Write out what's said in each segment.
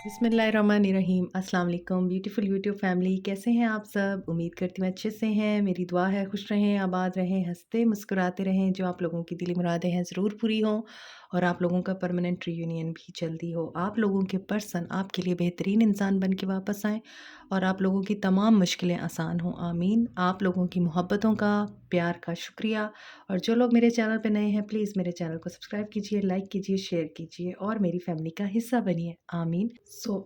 बिस्मिल्लाहिर्रहमानिर्रहीम। अस्सलाम वालेकुम ब्यूटीफुल यूट्यूब फैमिली, कैसे हैं आप सब? उम्मीद करती हूँ अच्छे से हैं। मेरी दुआ है खुश रहें, आबाद रहें, हंसते मुस्कुराते रहें। जो आप लोगों की दिली मुरादें हैं ज़रूर पूरी हों और आप लोगों का परमानेंट रीयूनियन भी जल्दी हो। आप लोगों के पर्सन आपके लिए बेहतरीन इंसान बन के वापस आएँ और आप लोगों की तमाम मुश्किलें आसान हों, आमीन। आप लोगों की मोहब्बतों का, प्यार का शुक्रिया। और जो लोग मेरे चैनल पे नए हैं, प्लीज़ मेरे चैनल को सब्सक्राइब कीजिए, लाइक कीजिए, शेयर कीजिए और मेरी फैमिली का हिस्सा बनिए, आमीन।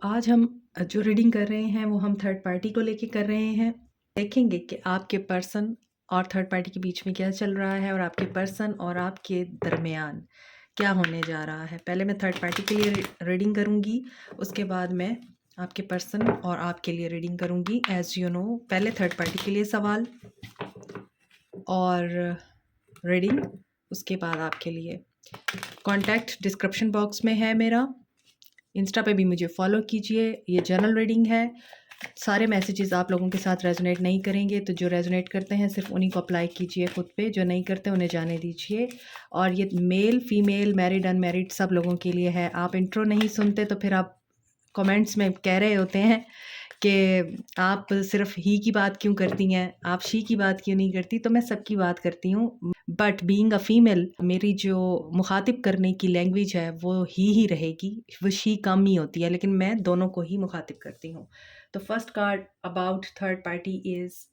आज हम जो रीडिंग कर रहे हैं वो हम थर्ड पार्टी को लेके कर रहे हैं। देखेंगे कि आपके पर्सन और थर्ड पार्टी के बीच में क्या चल रहा है और आपके पर्सन और आपके दरमियान क्या होने जा रहा है। पहले मैं थर्ड पार्टी के लिए रीडिंग करूँगी, उसके बाद मैं आपके पर्सन और आपके लिए रीडिंग करूँगी। एज़ यू नो, पहले थर्ड पार्टी के लिए सवाल और रीडिंग, उसके बाद आपके लिए। कॉन्टैक्ट डिस्क्रिप्शन बॉक्स में है मेरा। इंस्टा पे भी मुझे फॉलो कीजिए। ये जनरल रीडिंग है। सारे मैसेजेस आप लोगों के साथ रेजोनेट नहीं करेंगे, तो जो रेजोनेट करते हैं सिर्फ उन्हीं को अप्लाई कीजिए खुद पे, जो नहीं करते उन्हें जाने दीजिए। और ये मेल फीमेल मैरिड अनमैरिड सब लोगों के लिए है। आप इंट्रो नहीं सुनते तो फिर आप कमेंट्स में कह रहे होते हैं कि आप सिर्फ ही की बात क्यों करती हैं, आप शी की बात क्यों नहीं करती। तो मैं सबकी बात करती हूँ, बट बीइंग अ फीमेल मेरी जो मुखातिब करने की लैंग्वेज है वो ही रहेगी। वो शी कम ही होती है, लेकिन मैं दोनों को ही मुखातिब करती हूँ। तो first card about third party is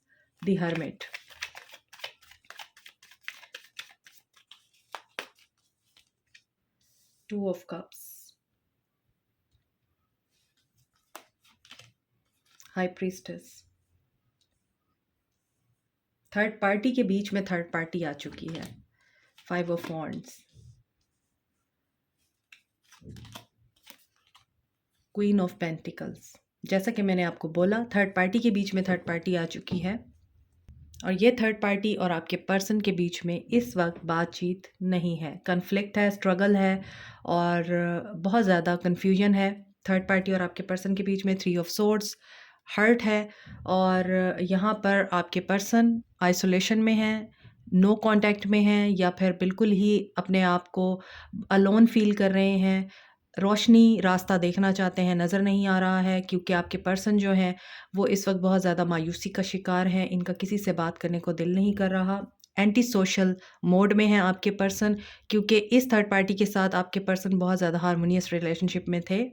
the hermit. Two of cups, high priestess. Third party के बीच में थर्ड पार्टी आ चुकी है। Five of wands, queen of pentacles. जैसा कि मैंने आपको बोला, थर्ड पार्टी के बीच में थर्ड पार्टी आ चुकी है और ये थर्ड पार्टी और आपके पर्सन के बीच में इस वक्त बातचीत नहीं है। कन्फ्लिक्ट है, स्ट्रगल है और बहुत ज़्यादा कन्फ्यूजन है थर्ड पार्टी और आपके पर्सन के बीच में। थ्री ऑफ सोर्ड्स, हर्ट है और यहाँ पर आपके पर्सन आइसोलेशन में है, नो कांटेक्ट में हैं या फिर बिल्कुल ही अपने आप को अलोन फील कर रहे हैं। रोशनी रास्ता देखना चाहते हैं, नज़र नहीं आ रहा है, क्योंकि आपके पर्सन जो हैं वो इस वक्त बहुत ज़्यादा मायूसी का शिकार हैं। इनका किसी से बात करने को दिल नहीं कर रहा। एंटी सोशल मोड में है आपके पर्सन, क्योंकि इस थर्ड पार्टी के साथ आपके पर्सन बहुत ज़्यादा हारमोनियस रिलेशनशिप में थे।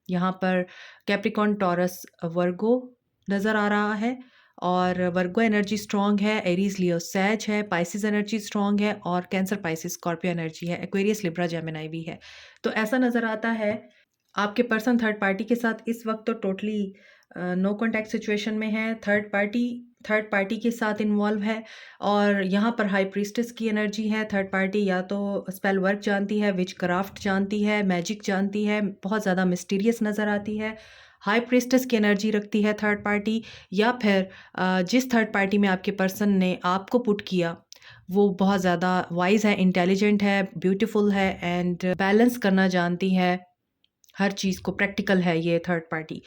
यहाँ पर कैप्रिकॉन, टॉरस, वर्गो नज़र आ रहा है और वर्गो एनर्जी स्ट्रॉन्ग है, एरीज लियो सैज है, पाइसिस एनर्जी स्ट्रॉन्ग है और कैंसर पाइसिस स्कॉर्पियो एनर्जी है, एक्वेरियस लिब्रा जेमिनाई भी है। तो ऐसा नज़र आता है आपके पर्सन थर्ड पार्टी के साथ इस वक्त तो टोटली नो कॉन्टैक्ट सिचुएशन में है। थर्ड पार्टी के साथ इन्वॉल्व है और यहाँ पर हाई प्रीस्टेस की एनर्जी है। थर्ड पार्टी या तो स्पेल वर्क जानती है, विच क्राफ्ट जानती है, मैजिक जानती है, बहुत ज़्यादा मिस्टीरियस नज़र आती है। हाई प्रीस्टेस की एनर्जी रखती है थर्ड पार्टी, या फिर जिस थर्ड पार्टी में आपके पर्सन ने आपको पुट किया वो बहुत ज़्यादा वाइज है, इंटेलिजेंट है, ब्यूटीफुल है एंड बैलेंस करना जानती है। हर चीज़ को प्रैक्टिकल है ये थर्ड पार्टी।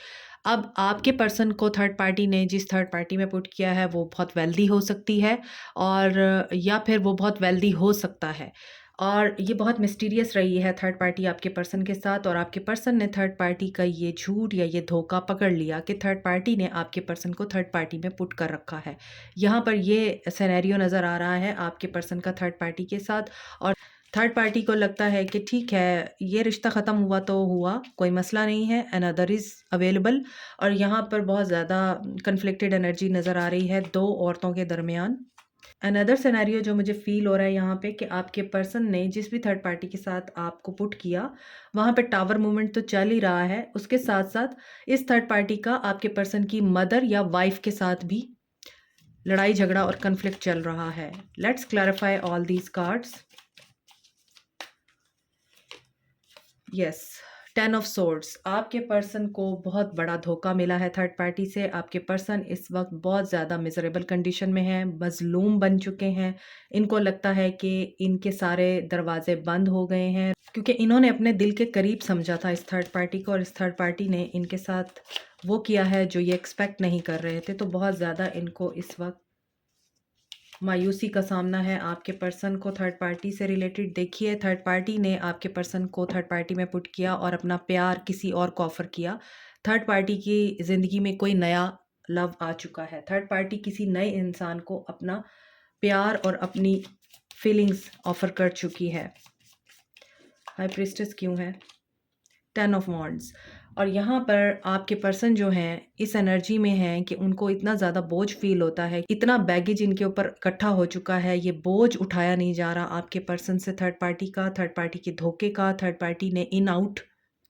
अब आपके पर्सन को थर्ड पार्टी ने जिस थर्ड पार्टी में पुट किया है वो बहुत वेल्दी हो सकती है और या फिर वो बहुत वेल्दी हो सकता है। और ये बहुत मिस्टीरियस रही है थर्ड पार्टी आपके पर्सन के साथ, और आपके पर्सन ने थर्ड पार्टी का ये झूठ या ये धोखा पकड़ लिया कि थर्ड पार्टी ने आपके पर्सन को थर्ड पार्टी में पुट कर रखा है। यहाँ पर ये सिनेरियो नज़र आ रहा है आपके पर्सन का थर्ड पार्टी के साथ, और थर्ड पार्टी को लगता है कि ठीक है, ये रिश्ता ख़त्म हुआ तो हुआ, कोई मसला नहीं है, अनदर इज़ अवेलेबल। और यहाँ पर बहुत ज़्यादा कन्फ्लिक्टेड एनर्जी नज़र आ रही है दो औरतों के दरमियान। अनदर सिनेरियो जो मुझे फ़ील हो रहा है यहाँ पे कि आपके पर्सन ने जिस भी थर्ड पार्टी के साथ आपको पुट किया, वहाँ पे टावर मूवमेंट तो चल ही रहा है, उसके साथ-साथ इस थर्ड पार्टी का आपके पर्सन की मदर या वाइफ़ के साथ भी लड़ाई झगड़ा और कन्फ्लिक्ट चल रहा है। Let's clarify all these cards. Yes, 10 of swords. आपके पर्सन को बहुत बड़ा धोखा मिला है थर्ड पार्टी से। आपके पर्सन इस वक्त बहुत ज़्यादा मिजरेबल कंडीशन में हैं, मजलूम बन चुके हैं। इनको लगता है कि इनके सारे दरवाजे बंद हो गए हैं, क्योंकि इन्होंने अपने दिल के करीब समझा था इस थर्ड पार्टी को और इस थर्ड पार्टी ने इनके साथ वो किया है जो ये एक्सपेक्ट नहीं कर रहे थे। तो बहुत ज़्यादा इनको इस वक्त मायूसी का सामना है आपके पर्सन को थर्ड पार्टी से रिलेटेड। देखिए, थर्ड पार्टी ने आपके पर्सन को थर्ड पार्टी में पुट किया और अपना प्यार किसी और को ऑफ़र किया। थर्ड पार्टी की ज़िंदगी में कोई नया लव आ चुका है। थर्ड पार्टी किसी नए इंसान को अपना प्यार और अपनी फीलिंग्स ऑफ़र कर चुकी है। हाई प्रीस्टेस क्यों है? 10 ऑफ वॉन्ड्स। और यहाँ पर आपके पर्सन जो हैं इस एनर्जी में हैं कि उनको इतना ज़्यादा बोझ फ़ील होता है, इतना बैगेज इनके ऊपर इकट्ठा हो चुका है, ये बोझ उठाया नहीं जा रहा आपके पर्सन से थर्ड पार्टी के धोखे का, थर्ड पार्टी ने इन आउट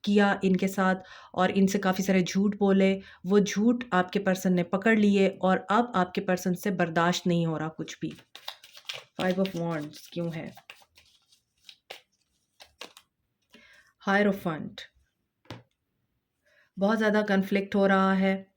किया इनके साथ और इनसे काफ़ी सारे झूठ बोले, वो झूठ आपके पर्सन ने पकड़ लिए और अब आपके पर्सन से बर्दाश्त नहीं हो रहा कुछ भी। 5 ऑफ वॉन्ड्स क्यों है? हायरोफेंट। बहुत ज़्यादा कॉन्फ्लिक्ट हो रहा है।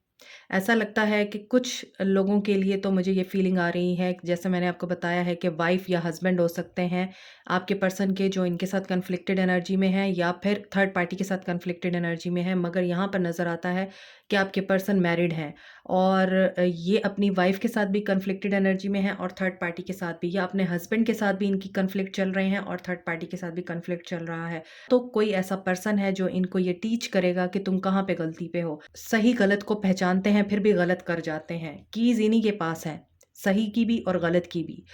ऐसा लगता है कि कुछ लोगों के लिए तो मुझे ये फीलिंग आ रही है, जैसे मैंने आपको बताया है कि वाइफ़ या हस्बैंड हो सकते हैं आपके पर्सन के जो इनके साथ कॉन्फ्लिक्टेड एनर्जी में हैं या फिर थर्ड पार्टी के साथ कॉन्फ्लिक्टेड एनर्जी में है। मगर यहाँ पर नज़र आता है कि आपके पर्सन मैरिड हैं और ये अपनी वाइफ़ के साथ भी कॉन्फ्लिक्टेड एनर्जी में हैं और थर्ड पार्टी के साथ भी, या अपने हस्बैंड के साथ भी इनकी कॉन्फ्लिक्ट चल रहे हैं और थर्ड पार्टी के साथ भी कॉन्फ्लिक्ट चल रहा है। तो कोई ऐसा पर्सन है जो इनको ये टीच करेगा कि तुम कहाँ पे गलती पे हो। सही गलत को पहचानते हैं फिर भी गलत कर जाते हैं। कीज़ इन्हीं के पास है, सही की भी और गलत की भी।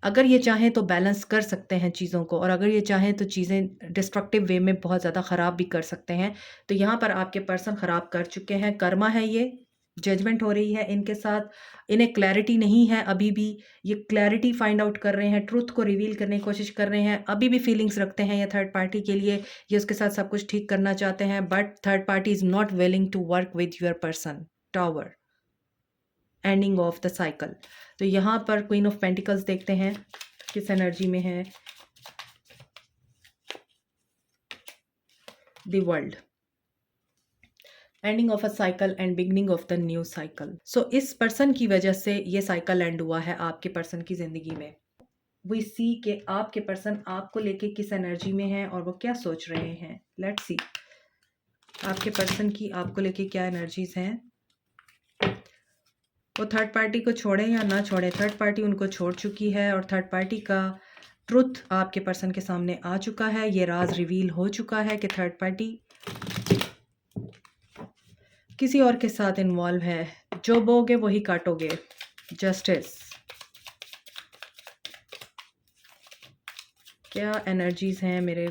अगर ये चाहें तो बैलेंस कर सकते हैं चीज़ों को और अगर ये चाहें तो चीज़ें डिस्ट्रक्टिव वे में बहुत ज़्यादा ख़राब भी कर सकते हैं। तो यहाँ पर आपके पर्सन ख़राब कर चुके हैं, कर्मा है ये, जजमेंट हो रही है इनके साथ। इन्हें क्लैरिटी नहीं है अभी भी, ये क्लैरिटी फाइंड आउट कर रहे हैं, ट्रुथ को रिवील करने की कोशिश कर रहे हैं। अभी भी फीलिंग्स रखते हैं ये थर्ड पार्टी के लिए, ये उसके साथ सब कुछ ठीक करना चाहते हैं but third party is not willing to work with your person. Tower, ending of the cycle. तो यहाँ पर क्वीन ऑफ पेंटिकल्स देखते हैं किस एनर्जी में है। The world, ending of a cycle and beginning of the new cycle. So इस person की वजह से ये साइकिल एंड हुआ है आपके पर्सन की ज़िंदगी में। वी सी के आपके पर्सन आपको लेके किस एनर्जी में है और वो क्या सोच रहे हैं। लेट्स सी आपके पर्सन की आपको लेके क्या एनर्जीज हैं। वो थर्ड पार्टी को छोड़ें या ना छोड़ें, थर्ड पार्टी उनको छोड़ चुकी है और थर्ड पार्टी का ट्रुथ आपके पर्सन के सामने आ चुका है। ये राज रिवील हो चुका है कि थर्ड पार्टी किसी और के साथ इन्वॉल्व है। जो बोगे वही काटोगे। जस्टिस, क्या एनर्जीज हैं मेरे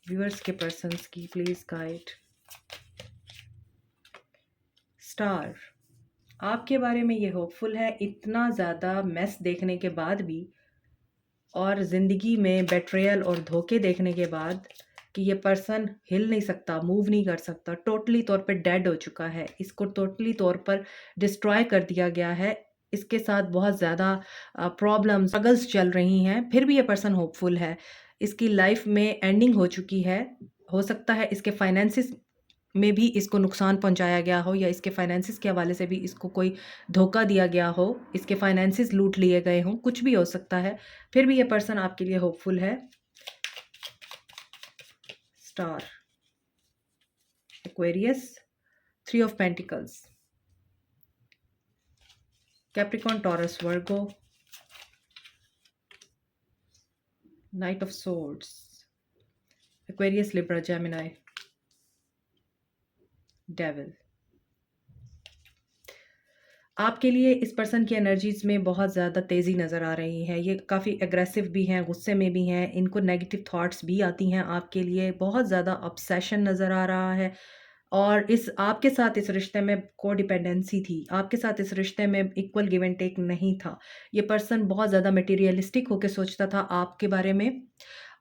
व्यूअर्स के पर्सन्स की, प्लीज गाइड। स्टार, आपके बारे में ये होपफुल है इतना ज़्यादा मेस देखने के बाद भी और ज़िंदगी में बेट्रेयल और धोखे देखने के बाद कि ये पर्सन हिल नहीं सकता, मूव नहीं कर सकता, टोटली तौर पे डेड हो चुका है, इसको टोटली तौर पर डिस्ट्रॉय कर दिया गया है। इसके साथ बहुत ज़्यादा प्रॉब्लम्स, स्ट्रगल्स चल रही हैं, फिर भी ये पर्सन होपफुल है। इसकी लाइफ में एंडिंग हो चुकी है। हो सकता है इसके फाइनेंसिस में भी इसको नुकसान पहुंचाया गया हो या इसके फाइनेंसिस के हवाले से भी इसको कोई धोखा दिया गया हो, इसके फाइनेंसिस लूट लिए गए हों, कुछ भी हो सकता है। फिर भी ये पर्सन आपके लिए होपफुल है। Star, Aquarius, 3 of pentacles, Capricorn, taurus, Virgo, night of swords, Aquarius, Libra, Gemini, devil. आपके लिए इस पर्सन की एनर्जीज में बहुत ज़्यादा तेज़ी नज़र आ रही है। ये काफ़ी एग्रेसिव भी हैं, गुस्से में भी हैं, इनको नेगेटिव थॉट्स भी आती हैं आपके लिए। बहुत ज़्यादा ऑब्सेशन नज़र आ रहा है और इस आपके साथ इस रिश्ते में कोडिपेंडेंसी थी। आपके साथ इस रिश्ते में इक्वल गिव एंड टेक नहीं था। ये पर्सन बहुत ज़्यादा मटेरियलिस्टिक होके सोचता था आपके बारे में।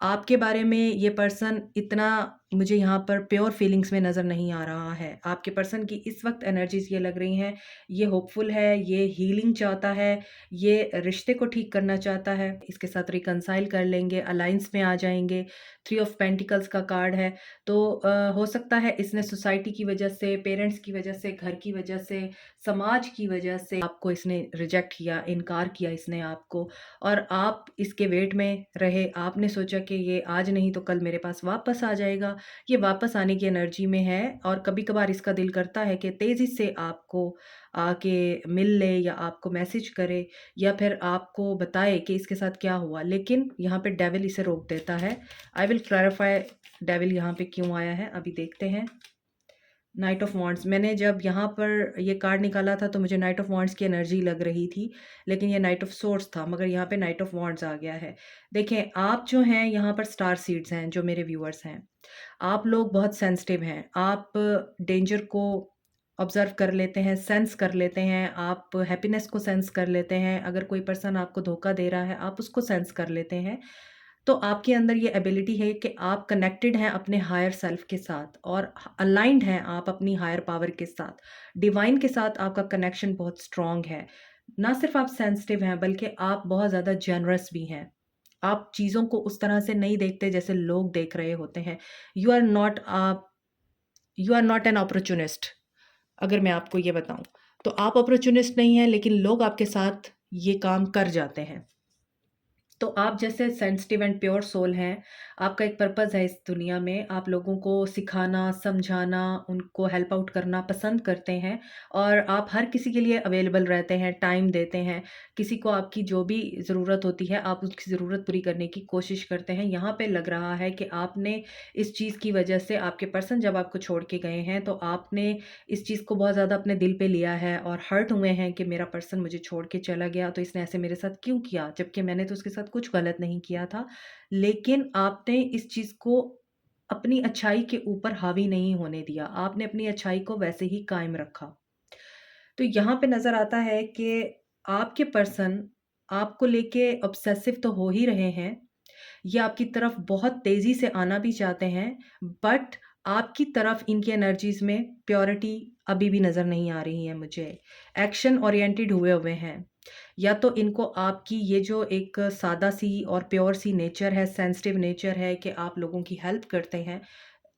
आपके बारे में ये पर्सन इतना मुझे यहाँ पर प्योर फीलिंग्स में नज़र नहीं आ रहा है। आपके पर्सन की इस वक्त एनर्जीज ये लग रही हैं, ये होपफुल है, ये हीलिंग चाहता है, ये रिश्ते को ठीक करना चाहता है, इसके साथ रिकंसाइल कर लेंगे, अलायंस में आ जाएंगे। 3 ऑफ पेंटिकल्स का कार्ड है। तो हो सकता है इसने सोसाइटी की वजह से, पेरेंट्स की वजह से, घर की वजह से, समाज की वजह से आपको इसने रिजेक्ट किया, इनकार किया इसने आपको और आप इसके वेट में रहे। आपने सोचा कि ये आज नहीं तो कल मेरे पास वापस आ जाएगा। ये वापस आने की एनर्जी में है और कभी-कभार इसका दिल करता है कि तेज़ी से आपको आके मिल ले या आपको मैसेज करे या फिर आपको बताए कि इसके साथ क्या हुआ। लेकिन यहाँ पे डेविल इसे रोक देता है। आई विल क्लैरिफाई डेविल यहाँ पे क्यों आया है, अभी देखते हैं। नाइट ऑफ वॉन्ड्स, मैंने जब यहाँ पर ये कार्ड निकाला था तो मुझे नाइट ऑफ वॉन्ड्स की एनर्जी लग रही थी, लेकिन ये नाइट ऑफ सोर्ड्स था, मगर यहाँ पे नाइट ऑफ वॉन्ड्स आ गया है। देखें, आप जो हैं यहाँ पर स्टार सीड्स हैं, जो मेरे व्यूअर्स हैं। आप लोग बहुत सेंसिटिव हैं, आप डेंजर को ऑब्जर्व कर लेते हैं, सेंस कर लेते हैं, आप हैप्पीनेस को सेंस कर लेते हैं, अगर कोई पर्सन आपको धोखा दे रहा है, आप उसको सेंस कर लेते हैं। तो आपके अंदर ये एबिलिटी है कि आप कनेक्टेड हैं अपने हायर सेल्फ के साथ और अलाइंड हैं आप अपनी हायर पावर के साथ। डिवाइन के साथ आपका कनेक्शन बहुत स्ट्रॉन्ग है। ना सिर्फ आप सेंसिटिव हैं बल्कि आप बहुत ज़्यादा जेनरस भी हैं। आप चीज़ों को उस तरह से नहीं देखते जैसे लोग देख रहे होते हैं। You are not you are not an opportunist. अगर मैं आपको ये बताऊँ, तो आप अपॉर्चुनिस्ट नहीं हैं, लेकिन लोग आपके साथ ये काम कर जाते हैं। तो आप जैसे सेंसिटिव एंड प्योर सोल हैं, आपका एक पर्पज़ है इस दुनिया में, आप लोगों को सिखाना, समझाना, उनको हेल्प आउट करना पसंद करते हैं और आप हर किसी के लिए अवेलेबल रहते हैं, टाइम देते हैं। किसी को आपकी जो भी ज़रूरत होती है, आप उसकी ज़रूरत पूरी करने की कोशिश करते हैं। यहाँ पे लग रहा है कि आपने इस चीज़ की वजह से आपके पर्सन जब आपको छोड़ के गए हैं, तो आपने इस चीज़ को बहुत ज़्यादा अपने दिल पे लिया है और हर्ट हुए हैं कि मेरा पर्सन मुझे छोड़ के चला गया, तो इसने ऐसे मेरे साथ क्यों किया? जबकि मैंने तो उसके साथ कुछ गलत नहीं किया था। लेकिन आपने इस चीज़ को अपनी अच्छाई के ऊपर हावी नहीं होने दिया। आपने अपनी अच्छाई को वैसे ही कायम रखा। तो यहाँ पे नज़र आता है कि आपके पर्सन आपको लेके ऑब्सेसिव तो हो ही रहे हैं, ये आपकी तरफ बहुत तेज़ी से आना भी चाहते हैं, बट आपकी तरफ इनकी एनर्जीज़ में प्योरिटी अभी भी नज़र नहीं आ रही है मुझे। एक्शन ओरिएंटेड हुए हुए हैं। या तो इनको आपकी ये जो एक सादा-सी और प्योर-सी नेचर है, सेंसिटिव नेचर है कि आप लोगों की हेल्प करते हैं।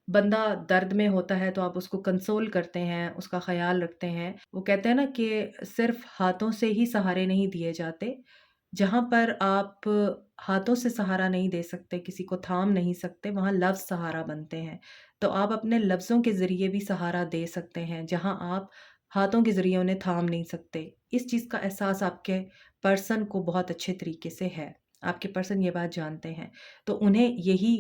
बंदा दर्द में होता है तो आप उसको कंसोल करते हैं, उसका ख़्याल रखते हैं। वो कहते हैं ना कि सिर्फ़ हाथों से ही सहारे नहीं दिए जाते। जहाँ पर आप हाथों से सहारा नहीं दे सकते, किसी को थाम नहीं सकते, वहाँ लफ्ज़ सहारा बनते हैं। तो आप अपने लफ्ज़ों के ज़रिए भी सहारा दे सकते हैं, जहाँ आप हाथों के ज़रिए उन्हें थाम नहीं सकते। इस चीज़ का एहसास आपके पर्सन को बहुत अच्छे तरीके से है। आपके पर्सन ये बात जानते हैं। तो उन्हें यही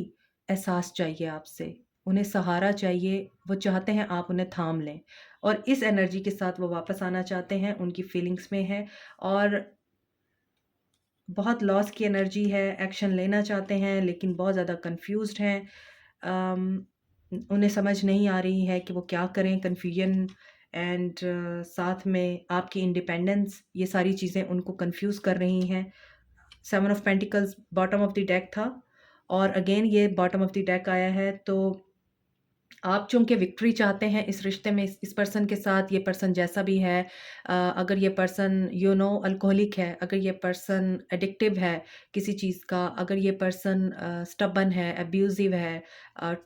एहसास चाहिए आपसे। उन्हें सहारा चाहिए, वो चाहते हैं आप उन्हें थाम लें और इस एनर्जी के साथ वो वापस आना चाहते हैं, उनकी फीलिंग्स में है और बहुत लॉस की एनर्जी है, एक्शन लेना चाहते हैं लेकिन बहुत ज़्यादा कन्फ्यूज़्ड हैं। अम, उन्हें समझ नहीं आ रही है कि वो क्या करें, कन्फ्यूजन एंड साथ में आपकी इंडिपेंडेंस, ये सारी चीज़ें उनको कन्फ्यूज़ कर रही हैं। 7 of pentacles bottom of the deck था और अगेन ये बॉटम ऑफ द डेक आया है, तो आप चूँकि विक्ट्री चाहते हैं इस रिश्ते में, इस पर्सन के साथ, ये पर्सन जैसा भी है, अगर ये पर्सन अल्कोहलिक है, अगर ये पर्सन एडिक्टिव है किसी चीज़ का, अगर ये पर्सन स्टबर्न है, अब्यूज़िव है,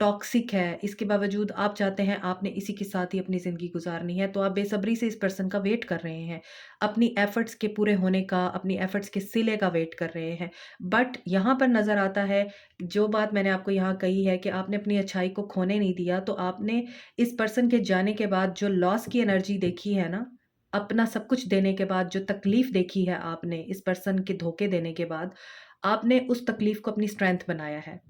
टॉक्सिक है, इसके बावजूद आप चाहते हैं आपने इसी के साथ ही अपनी ज़िंदगी गुज़ारनी है, तो आप बेसब्री से इस पर्सन का वेट कर रहे हैं। अपनी एफ़र्ट्स के पूरे होने का, अपनी एफ़र्ट्स के सिले का वेट कर रहे हैं। बट यहाँ पर नज़र आता है, जो बात मैंने आपको यहाँ कही है कि आपने अपनी अच्छाई को खोने नहीं दिया, तो आपने इस पर्सन के जाने के बाद जो लॉस की एनर्जी देखी है ना, अपना सब कुछ देने के बाद जो तकलीफ़ देखी है आपने इस पर्सन के धोखे देने के बाद, आपने उस तकलीफ़ को अपनी स्ट्रेंथ बनाया है।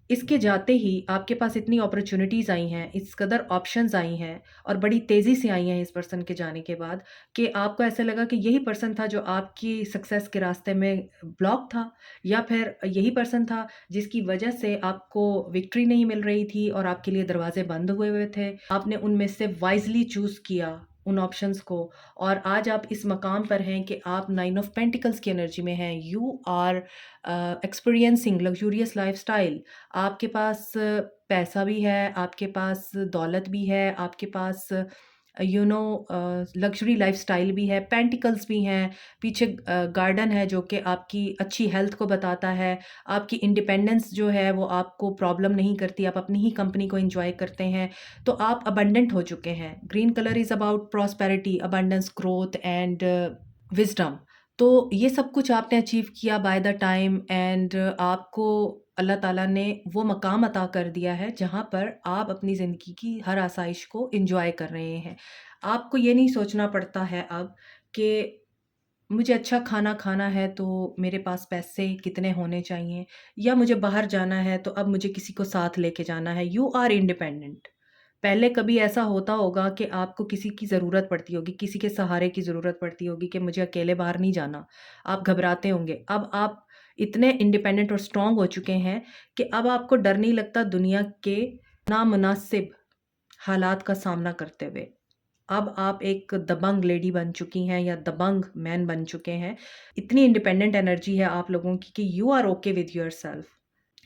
इसके जाते ही आपके पास इतनी अपॉर्च्युनिटीज़ आई हैं, इस कदर ऑप्शंस आई हैं और बड़ी तेज़ी से आई हैं इस पर्सन के जाने के बाद कि आपको ऐसा लगा कि यही पर्सन था जो आपकी सक्सेस के रास्ते में ब्लॉक था या फिर यही पर्सन था जिसकी वजह से आपको विक्ट्री नहीं मिल रही थी और आपके लिए दरवाज़े बंद हुए हुए थे। आपने उनमें से वाइज़ली चूज़ किया उन ऑप्शंस को और आज आप इस मकाम पर हैं कि आप 9 ऑफ पेंटिकल्स की एनर्जी में हैं। You are experiencing luxurious lifestyle. आपके पास पैसा भी है, आपके पास दौलत भी है, आपके पास लग्ज़री लाइफ़स्टाइल भी है, पेंटिकल्स भी हैं, पीछे गार्डन है जो कि आपकी अच्छी हेल्थ को बताता है, आपकी इंडिपेंडेंस जो है वो आपको प्रॉब्लम नहीं करती, आप अपनी ही कंपनी को एन्जॉय करते हैं, तो आप अबंडेंट हो चुके हैं। Green colour is about prosperity, abundance, growth and wisdom. तो ये सब कुछ आपने अचीव किया बाय द टाइम एंड आपको अल्लाह ताला ने वो मकाम अता कर दिया है जहाँ पर आप अपनी ज़िंदगी की हर आसाइश को एंजॉय कर रहे हैं। आपको ये नहीं सोचना पड़ता है अब कि मुझे अच्छा खाना खाना है तो मेरे पास पैसे कितने होने चाहिए, या मुझे बाहर जाना है तो अब मुझे किसी को साथ लेके जाना है। You are independent. पहले कभी ऐसा होता होगा कि आपको किसी की ज़रूरत पड़ती होगी, किसी के सहारे की ज़रूरत पड़ती होगी कि मुझे अकेले बाहर नहीं जाना। आप घबराते होंगे। अब आप इतने इंडिपेंडेंट और स्ट्रॉन्ग हो चुके हैं कि अब आपको डर नहीं लगता दुनिया के नामुनासिब हालात का सामना करते हुए। अब आप एक दबंग लेडी बन चुकी हैं या दबंग मैन बन चुके हैं। इतनी इंडिपेंडेंट एनर्जी है आप लोगों की कि you are okay with yourself.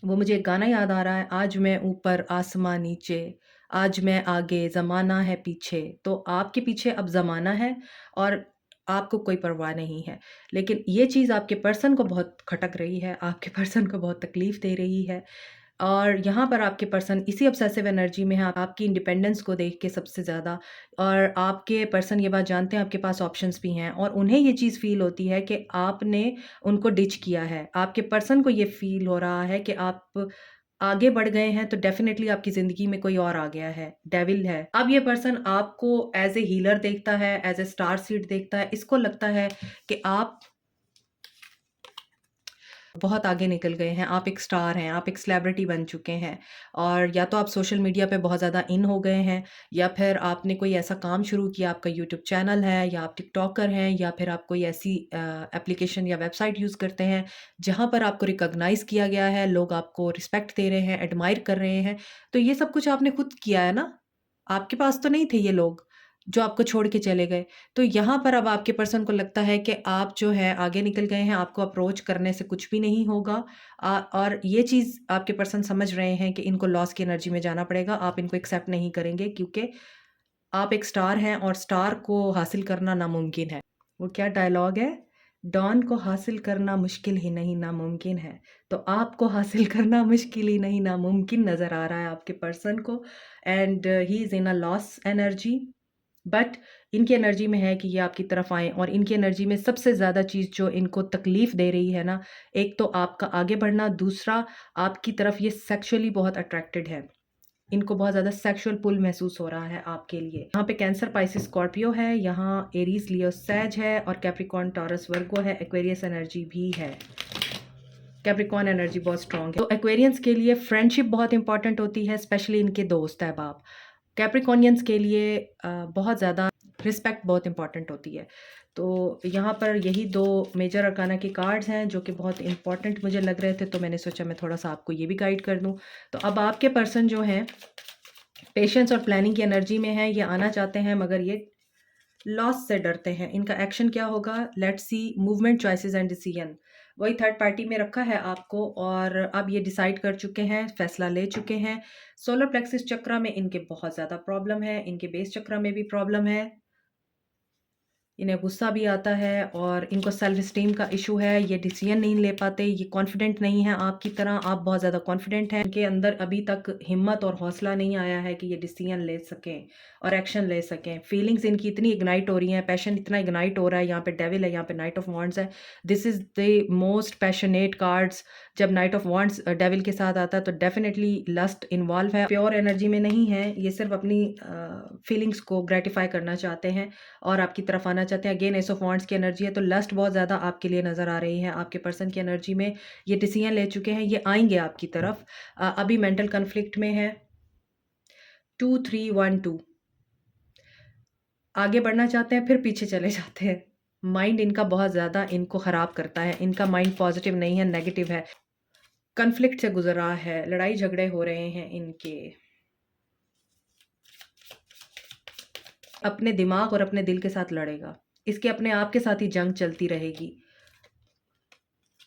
वो मुझे एक गाना याद आ रहा है, आज मैं ऊपर आसमां नीचे, आज मैं आगे ज़माना है पीछे। तो आपके पीछे अब ज़माना है और आपको कोई परवाह नहीं है। लेकिन ये चीज़ आपके पर्सन को बहुत खटक रही है, आपके पर्सन को बहुत तकलीफ़ दे रही है। और यहाँ पर आपके पर्सन इसी ऑब्सेसिव एनर्जी में है, आपकी इंडिपेंडेंस को देख के सबसे ज़्यादा। और आपके पर्सन ये बात जानते हैं आपके पास ऑप्शंस भी हैं, और उन्हें ये चीज़ फ़ील होती है कि आपने उनको डिच किया है। आपके पर्सन को ये फ़ील हो रहा है कि आप आगे बढ़ गए हैं तो डेफ़िनेटली आपकी ज़िंदगी में कोई और आ गया है, डेविल है। अब ये पर्सन आपको एज़ ए हीलर देखता है, एज़ ए स्टार सीड देखता है। इसको लगता है कि आप बहुत आगे निकल गए हैं, आप एक स्टार हैं, आप एक सेलिब्रिटी बन चुके हैं, और या तो आप सोशल मीडिया पे बहुत ज़्यादा इन हो गए हैं, या फिर आपने कोई ऐसा काम शुरू किया, आपका यूट्यूब चैनल है, या आप टिकटॉकर हैं, या फिर आप कोई ऐसी एप्लीकेशन या वेबसाइट यूज़ करते हैं, जहाँ पर आपको रिकॉग्नाइज़ किया गया है, लोग आपको रिस्पेक्ट दे रहे हैं, एडमायर कर रहे हैं। तो ये सब कुछ आपने खुद किया है ना? आपके पास तो नहीं थे ये लोग, जो आपको छोड़ के चले गए। तो यहाँ पर अब आपके पर्सन को लगता है कि आप जो है आगे निकल गए हैं, आपको अप्रोच करने से कुछ भी नहीं होगा। और ये चीज़ आपके पर्सन समझ रहे हैं कि इनको लॉस की एनर्जी में जाना पड़ेगा, आप इनको एक्सेप्ट नहीं करेंगे क्योंकि आप एक स्टार हैं और स्टार को हासिल करना नामुमकिन है। वो क्या डायलॉग है? डॉन को हासिल करना मुश्किल ही नहीं नामुमकिन है। तो आपको हासिल करना मुश्किल ही नहीं नामुमकिन नज़र आ रहा है आपके पर्सन को, and he is in a loss energy. But इनकी एनर्जी में है कि ये आपकी तरफ आएँ, और इनकी एनर्जी में सबसे ज़्यादा चीज़ जो इनको तकलीफ़ दे रही है ना, एक तो आपका आगे बढ़ना, दूसरा आपकी तरफ ये सेक्सुअली बहुत अट्रैक्टेड है। इनको बहुत ज़्यादा सेक्सुअल पुल महसूस हो रहा है आपके लिए। यहाँ पे कैंसर, पाइसेस, स्कॉर्पियो है, यहाँ एरीज़, लियो, सैज है, और कैप्रिकॉर्न, टॉरस, वर्गो है, एक्वेरियस एनर्जी भी है। कैप्रिकॉर्न एनर्जी बहुत स्ट्रॉन्ग है। तो एक्वेरियंस के लिए फ्रेंडशिप बहुत इंपॉर्टेंट होती है, स्पेशली इनके दोस्त अहबाब। कैप्रिकॉर्नियंस के लिए बहुत ज़्यादा रिस्पेक्ट बहुत इंपॉर्टेंट होती है। तो यहाँ पर यही 2 मेजर अरकाना के कार्ड्स हैं जो कि बहुत इंपॉर्टेंट मुझे लग रहे थे, तो मैंने सोचा मैं थोड़ा-सा आपको ये भी गाइड कर दूँ। तो अब आपके पर्सन जो हैं पेशेंस और प्लानिंग की एनर्जी में हैं, ये आना चाहते हैं मगर ये लॉस से डरते हैं। इनका एक्शन क्या होगा? Let's see. Movement, choices and decision. वही थर्ड पार्टी में रखा है आपको, और अब ये डिसाइड कर चुके हैं, फैसला ले चुके हैं। सोलर प्लेक्सिस चक्रा में इनके बहुत ज़्यादा प्रॉब्लम है, इनके बेस चक्रा में भी प्रॉब्लम है। इन्हें गुस्सा भी आता है और इनको सेल्फ एस्टीम का इशू है, ये डिसीजन नहीं ले पाते, ये कॉन्फिडेंट नहीं है आपकी तरह, आप बहुत ज़्यादा कॉन्फिडेंट हैं। इनके अंदर अभी तक हिम्मत और हौसला नहीं आया है कि ये डिसीजन ले सकें और एक्शन ले सकें। फीलिंग्स इनकी इतनी इग्नाइट हो रही हैं, पैशन इतना इग्नाइट हो रहा है। यहाँ पे डेविल है, यहाँ पे नाइट ऑफ वॉन्ड्स है। This is the most passionate cards. जब नाइट ऑफ वॉन्ड्स डेविल के साथ आता है तो डेफिनेटली लस्ट इन्वॉल्व है, प्योर एनर्जी में नहीं है। ये सिर्फ अपनी फीलिंग्स को ग्रेटिफाई करना चाहते हैं और आपकी तरफ आना चाहते हैं। अगेन एस ऑफ वॉन्ड्स की एनर्जी है, तो लस्ट बहुत ज़्यादा आपके लिए नज़र आ रही है। आपके पर्सन की एनर्जी में ये डिसीजन ले चुके हैं, ये आएंगे आपकी तरफ। अभी मेंटल कन्फ्लिक्ट में है। 2 3 1 2 आगे बढ़ना चाहते हैं, फिर पीछे चले जाते हैं। माइंड इनका बहुत ज़्यादा इनको ख़राब करता है। इनका माइंड पॉजिटिव नहीं है, नेगेटिव है। कन्फ्लिक्ट से गुजर रहा है, लड़ाई झगड़े हो रहे हैं इनके। अपने दिमाग और अपने दिल के साथ लड़ेगा। इसके अपने आप के साथ ही जंग चलती रहेगी।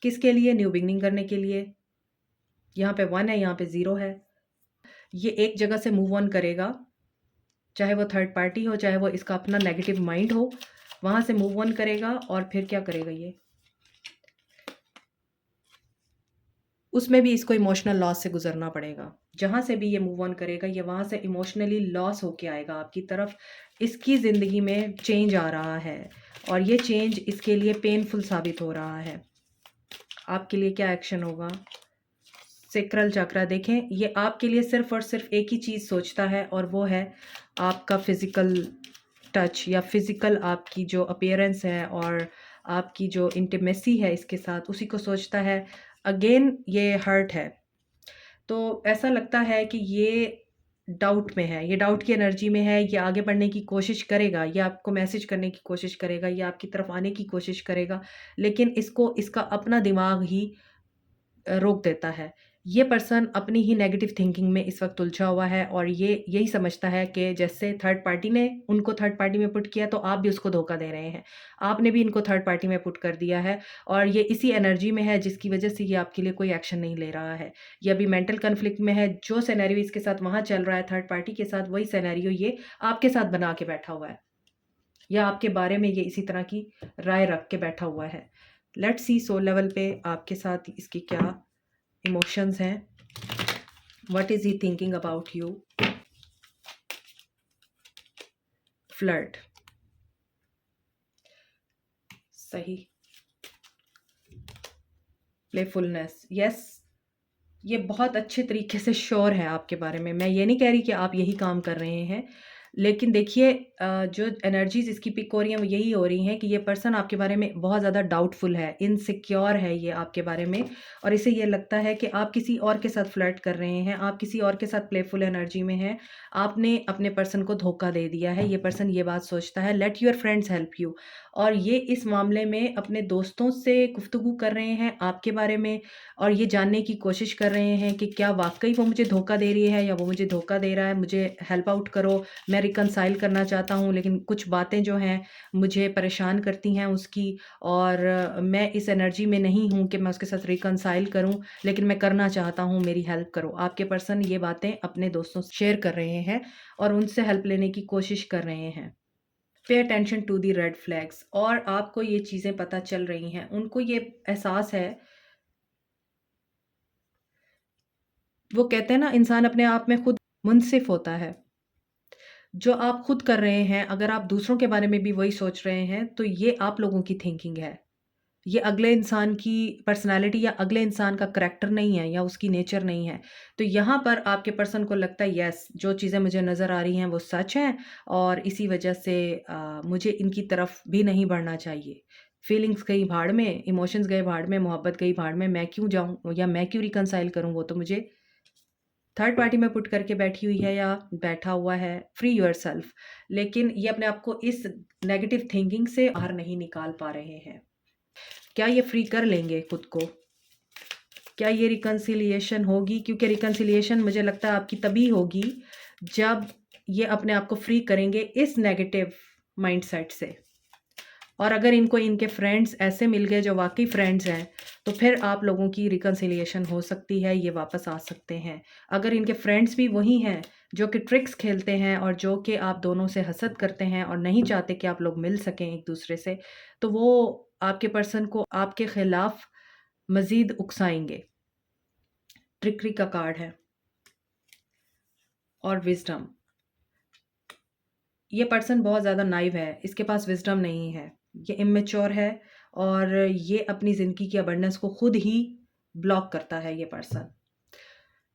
किसके लिए? न्यू बिगनिंग करने के लिए। यहाँ पे 1 है, यहाँ पे 0 है। ये एक जगह से मूव ऑन करेगा, चाहे वो थर्ड पार्टी हो, चाहे वो इसका अपना नेगेटिव माइंड हो, वहाँ से मूव ऑन करेगा। और फिर क्या करेगा ये? उसमें भी इसको इमोशनल लॉस से गुजरना पड़ेगा। जहाँ से भी ये मूव ऑन करेगा, ये वहाँ से इमोशनली लॉस होके आएगा आपकी तरफ। इसकी ज़िंदगी में चेंज आ रहा है और ये चेंज इसके लिए पेनफुल साबित हो रहा है। आपके लिए क्या एक्शन होगा? सेक्रल चक्रा देखें, ये आपके लिए सिर्फ और सिर्फ एक ही चीज़ सोचता है और वो है आपका फिज़िकल टच या फिज़िकल आपकी जो अपीयरेंस है और आपकी जो इंटीमेसी है इसके साथ, उसी को सोचता है। अगेन ये हर्ट है, तो ऐसा लगता है कि ये डाउट में है, ये डाउट की एनर्जी में है, ये आगे बढ़ने की कोशिश करेगा, ये आपको मैसेज करने की कोशिश करेगा, ये आपकी तरफ आने की कोशिश करेगा, लेकिन इसको इसका अपना दिमाग ही रोक देता है। ये पर्सन अपनी ही नेगेटिव थिंकिंग में इस वक़्त उलझा हुआ है और ये यही समझता है कि जैसे थर्ड पार्टी ने उनको थर्ड पार्टी में पुट किया, तो आप भी उसको धोखा दे रहे हैं। आपने भी इनको थर्ड पार्टी में पुट कर दिया है और ये इसी एनर्जी में है जिसकी वज़ह से ये आपके लिए कोई एक्शन नहीं ले रहा है। ये अभी मेंटल कॉन्फ्लिक्ट में है, जो सिनेरियो इसके साथ वहाँ चल रहा है थर्ड पार्टी के साथ, वही सिनेरियो ये आपके साथ बना के बैठा हुआ है या आपके बारे में ये इसी तरह की राय रख के बैठा हुआ है। लेट्स सी सोल लेवल पे आपके साथ इसकी क्या इमोशंस हैं, what is he thinking about you. Flirt, सही। Playfulness, yes. ये बहुत अच्छे तरीके से श्योर है आपके बारे में। मैं ये नहीं कह रही कि आप यही काम कर रहे हैं, लेकिन देखिए जो एनर्जीज़ इसकी पिक हो रही हैं वो यही हो रही हैं कि ये पर्सन आपके बारे में बहुत ज़्यादा डाउटफुल है, इनसिक्योर है ये आपके बारे में और इसे ये लगता है कि आप किसी और के साथ फ्लर्ट कर रहे हैं, आप किसी और के साथ प्लेफुल एनर्जी में हैं, आपने अपने पर्सन को धोखा दे दिया है। ये पर्सन ये बात सोचता है। Let your friends help you, और ये इस मामले में अपने दोस्तों से गुफ्तगू कर रहे हैं आपके बारे में और ये जानने की कोशिश कर रहे हैं कि क्या वाक़ई वो मुझे धोखा दे रही है या वो मुझे धोखा दे रहा है, मुझे हेल्प आउट करो। मैं रिकंसाइल करना चाहता हूँ, लेकिन कुछ बातें जो हैं मुझे परेशान करती हैं उसकी, और मैं इस एनर्जी में नहीं हूँ कि मैं उसके साथ रिकंसाइल करूँ, लेकिन मैं करना चाहता हूँ, मेरी हेल्प करो। आपके पर्सन ये बातें अपने दोस्तों से शेयर कर रहे हैं और उनसे हेल्प लेने की कोशिश कर रहे हैं। Pay attention to the red flags, और आपको ये चीज़ें पता चल रही हैं, उनको ये एहसास है। वो कहते हैं ना, इंसान अपने आप में खुद मुनसिफ होता है। जो आप खुद कर रहे हैं, अगर आप दूसरों के बारे में भी वही सोच रहे हैं, तो ये आप लोगों की थिंकिंग है। ये अगले इंसान की पर्सनैलिटी या अगले इंसान का करैक्टर नहीं है या उसकी नेचर नहीं है। तो यहाँ पर आपके पर्सन को लगता है यस, जो चीज़ें मुझे नज़र आ रही हैं वो सच हैं और इसी वजह से मुझे इनकी तरफ भी नहीं बढ़ना चाहिए। फीलिंग्स गई भाड़ में, इमोशंस गए भाड़ में, मोहब्बत गई भाड़ में, मैं क्यों जाऊँ या मैं क्यों रिकंसाइल करूँ, वो तो मुझे थर्ड पार्टी में पुट करके बैठी हुई है या बैठा हुआ है। Free yourself. लेकिन ये अपने आप को इस नेगेटिव थिंकिंग से बाहर नहीं निकाल पा रहे हैं। क्या ये फ्री कर लेंगे खुद को? क्या ये रिकंसिलिएशन होगी? क्योंकि रिकंसिलिएशन मुझे लगता है आपकी तभी होगी जब ये अपने आप को फ्री करेंगे इस नेगेटिव माइंडसेट से। और अगर इनको इनके फ्रेंड्स ऐसे मिल गए जो वाकई फ्रेंड्स हैं, तो फिर आप लोगों की रिकंसिलिएशन हो सकती है, ये वापस आ सकते हैं। अगर इनके फ्रेंड्स भी वही हैं जो कि ट्रिक्स खेलते हैं और जो कि आप दोनों से हसद करते हैं और नहीं चाहते कि आप लोग मिल सकें एक दूसरे से, तो वो आपके पर्सन को आपके खिलाफ मज़ीद उकसाएँगे। ट्रिकरी का कार्ड है और विज़डम। ये पर्सन बहुत ज़्यादा नाइव है, इसके पास विज़डम नहीं है, ये इमैच्योर है और ये अपनी ज़िंदगी की अबंडेंस को खुद ही ब्लॉक करता है ये पर्सन।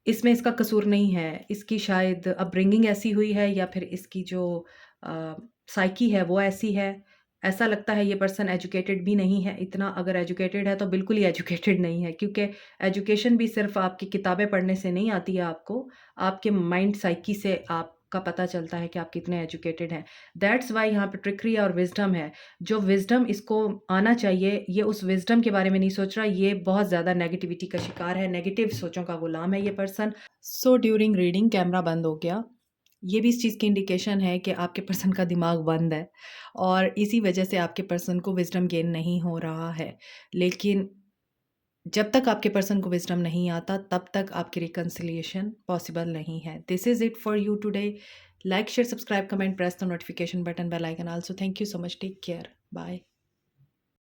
इसमें इसका कसूर नहीं है, इसकी शायद अपब्रिंगिंग ऐसी हुई है या फिर इसकी जो साइकी है वो ऐसी है। ऐसा लगता है ये पर्सन एजुकेटेड भी नहीं है इतना, अगर एजुकेटेड है तो बिल्कुल ही एजुकेटेड नहीं है, क्योंकि एजुकेशन भी सिर्फ़ आपकी किताबें पढ़ने से नहीं आती है आपको, आपके माइंड साइकी से आपका पता चलता है कि आप कितने एजुकेटेड हैं। दैट्स व्हाई यहाँ पे ट्रिकरी और विज़डम है। जो विज़डम इसको आना चाहिए, ये उस विज़डम के बारे में नहीं सोच रहा, ये बहुत ज़्यादा नेगेटिविटी का शिकार है, नेगेटिव सोचों का गुलाम है ये person. So during reading camera बंद हो गया। ये भी इस चीज़ की इंडिकेशन है कि आपके पर्सन का दिमाग बंद है और इसी वजह से आपके पर्सन को विज़डम गेन नहीं हो रहा है। लेकिन जब तक आपके पर्सन को विज़डम नहीं आता, तब तक आपकी रिकंसिलिएशन पॉसिबल नहीं है। This is it for you today. Like, share, subscribe, comment, press the notification button, bell icon also. Thank you so much. Take care. Bye.